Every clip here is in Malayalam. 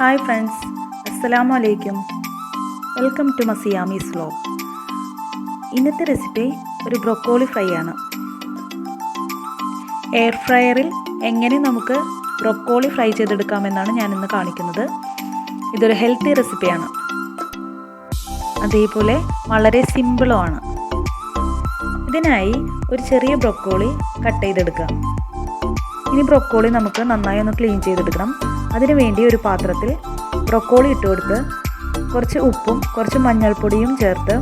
Hi friends, Assalamu alaikum. Welcome to Maziyami's vlog. ഇന്നത്തെ റെസിപ്പി ഒരു ബ്രൊക്കോളി ഫ്രൈ ആണ്. എയർ ഫ്രയറിൽ എങ്ങനെ നമുക്ക് ബ്രൊക്കോളി ഫ്രൈ ചെയ്തെടുക്കാമെന്നാണ് ഞാൻ ഇന്ന് കാണിക്കുന്നത്. ഇതൊരു ഹെൽത്തി റെസിപ്പിയാണ്. അതേപോലെ വളരെ സിമ്പിളുമാണ്. ഇതിനായി ഒരു ചെറിയ ബ്രൊക്കോളി കട്ട് ചെയ്തെടുക്കുക. ഇനി ബ്രൊക്കോളി നമുക്ക് നന്നായി ഒന്ന് ക്ലീൻ ചെയ്തെടുക്കണം. അതിനുവേണ്ടി ഒരു പാത്രത്തിൽ ബ്രൊക്കോളി ഇട്ട് കൊടുത്ത് കുറച്ച് ഉപ്പും കുറച്ച് മഞ്ഞൾപ്പൊടിയും ചേർത്ത്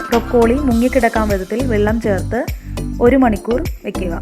ബ്രൊക്കോളി മുങ്ങിക്കിടക്കാൻ വിധത്തിൽ വെള്ളം ചേർത്ത് 1 മണിക്കൂർ വയ്ക്കുക.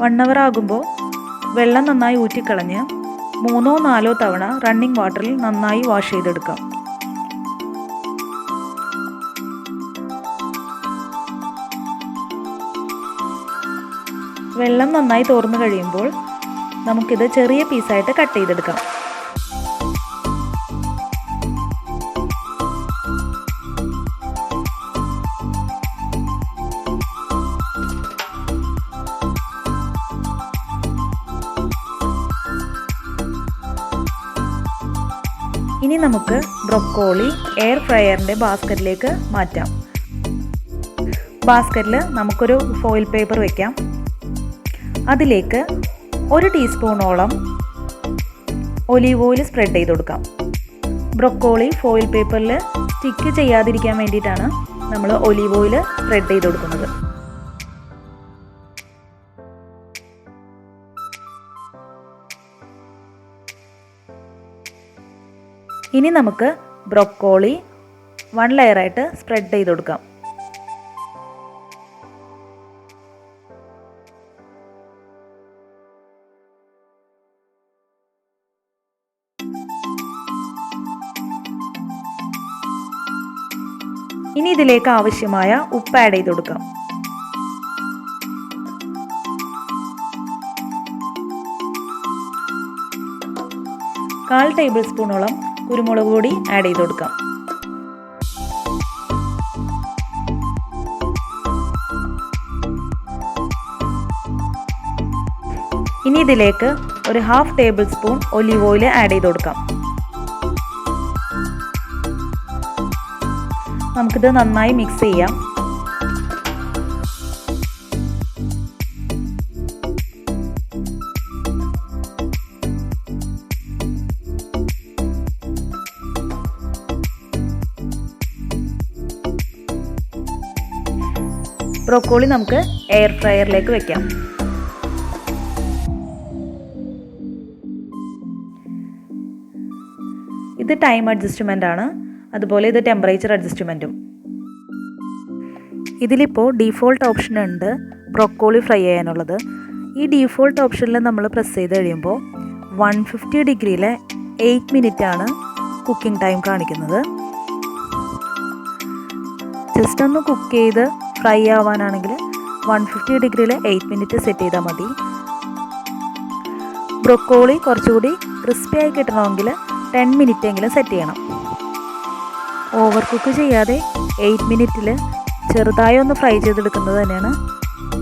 വൺ അവർ ആകുമ്പോൾ വെള്ളം നന്നായി ഊറ്റിക്കളഞ്ഞ് 3-4 തവണ റണ്ണിങ് വാട്ടറിൽ നന്നായി വാഷ് ചെയ്തെടുക്കാം. വെള്ളം നന്നായി തോർന്നു കഴിയുമ്പോൾ നമുക്കിത് ചെറിയ പീസായിട്ട് കട്ട് ചെയ്തെടുക്കാം. ഇനി നമുക്ക് ബ്രൊക്കോളി എയർ ഫ്രയറിൻ്റെ ബാസ്ക്കറ്റിലേക്ക് മാറ്റാം. ബാസ്ക്കറ്റിൽ നമുക്കൊരു ഫോയിൽ പേപ്പർ വയ്ക്കാം. അതിലേക്ക് 1 ടീസ്പൂണോളം ഒലീവ് ഓയിൽ സ്പ്രെഡ് ചെയ്ത് കൊടുക്കാം. ബ്രൊക്കോളി ഫോയിൽ പേപ്പറിൽ സ്റ്റിക്ക് ചെയ്യാതിരിക്കാൻ വേണ്ടിയിട്ടാണ് നമ്മൾ ഒലീവ് ഓയിൽ സ്പ്രെഡ് ചെയ്ത് കൊടുക്കുന്നത്. ഇനി നമുക്ക് ബ്രൊക്കോളി 1 ലെയറായിട്ട് സ്പ്രെഡ് ചെയ്ത് കൊടുക്കാം. ഇനി ഇതിലേക്ക് ആവശ്യമായ ഉപ്പ് ആഡ് ചെയ്ത് കൊടുക്കാം. കാൽ ടേബിൾ സ്പൂണോളം കുരുമുളക് പൊടി ആഡ് ചെയ്ത് കൊടുക്കാം. ഇനി ഇതിലേക്ക് ഒരു 1/2 table spoon olive oil add ചെയ്ത് കൊടുക്കാം. നമുക്കിത് നന്നായി മിക്സ് ചെയ്യാം. ബ്രൊക്കോളി നമുക്ക് എയർ ഫ്രയറിലേക്ക് വെക്കാം. ഇത് ടൈം അഡ്ജസ്റ്റ്മെൻ്റ് ആണ്, അതുപോലെ ഇത് ടെമ്പറേച്ചർ അഡ്ജസ്റ്റ്മെൻറ്റും. ഇതിലിപ്പോൾ ഡീഫോൾട്ട് ഓപ്ഷൻ ഉണ്ട് ബ്രൊക്കോളി ഫ്രൈ ചെയ്യാനുള്ളത്. ഈ ഡീഫോൾട്ട് ഓപ്ഷനിൽ നമ്മൾ പ്രസ് ചെയ്ത് കഴിയുമ്പോൾ 150 ഡിഗ്രിയിൽ 8 മിനിറ്റ് ആണ് കുക്കിംഗ് ടൈം കാണിക്കുന്നത്. ജസ്റ്റ് ഒന്ന് കുക്ക് ചെയ്ത് ഫ്രൈ ആവാനാണെങ്കിൽ 150 ഡിഗ്രിയിൽ 8 മിനിറ്റ് സെറ്റ് ചെയ്താൽ മതി. ബ്രൊക്കോളി കുറച്ചുകൂടി ക്രിസ്പി ആയി കിട്ടണമെങ്കിൽ 10 മിനിറ്റ് എങ്കിലും സെറ്റ് ചെയ്യണം. ഓവർ കുക്ക് ചെയ്യാതെ 8 മിനിറ്റിൽ ചെറുതായി ഒന്ന് ഫ്രൈ ചെയ്തെടുക്കുന്നത് തന്നെയാണ്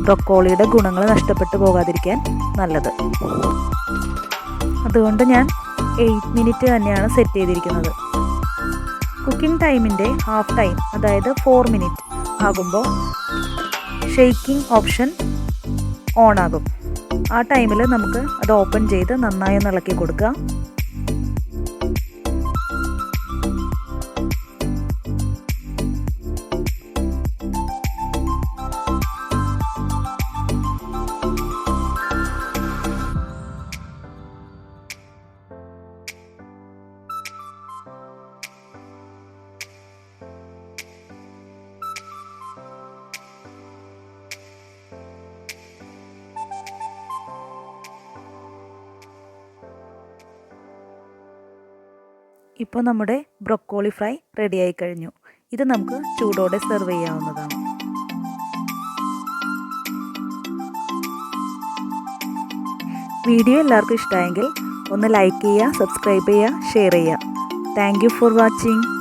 ബ്രൊക്കോളിയുടെ ഗുണങ്ങൾ നഷ്ടപ്പെട്ടു പോകാതിരിക്കാൻ നല്ലത്. അതുകൊണ്ട് ഞാൻ 8 മിനിറ്റ് തന്നെയാണ് സെറ്റ് ചെയ്തിരിക്കുന്നത്. കുക്കിംഗ് ടൈമിൻ്റെ ഹാഫ് ടൈം, അതായത് 4 മിനിറ്റ് ആകുമ്പോൾ ഷെയ്ക്കിംഗ് ഓപ്ഷൻ ഓൺ ആകും. ആ ടൈമിൽ നമുക്ക് അത് ഓപ്പൺ ചെയ്ത് നന്നായി ഒന്ന് ഇളക്കി കൊടുക്കുക. ഇപ്പോൾ നമ്മുടെ ബ്രൊക്കോളി ഫ്രൈ റെഡിയായി കഴിഞ്ഞു. ഇത് നമുക്ക് ചൂടോടെ സെർവ് ചെയ്യാവുന്നതാണ്. വീഡിയോ എല്ലാവർക്കും ഇഷ്ടമായെങ്കിൽ ഒന്ന് ലൈക്ക് ചെയ്യുക, സബ്സ്ക്രൈബ് ചെയ്യുക, ഷെയർ ചെയ്യുക. Thank you for watching.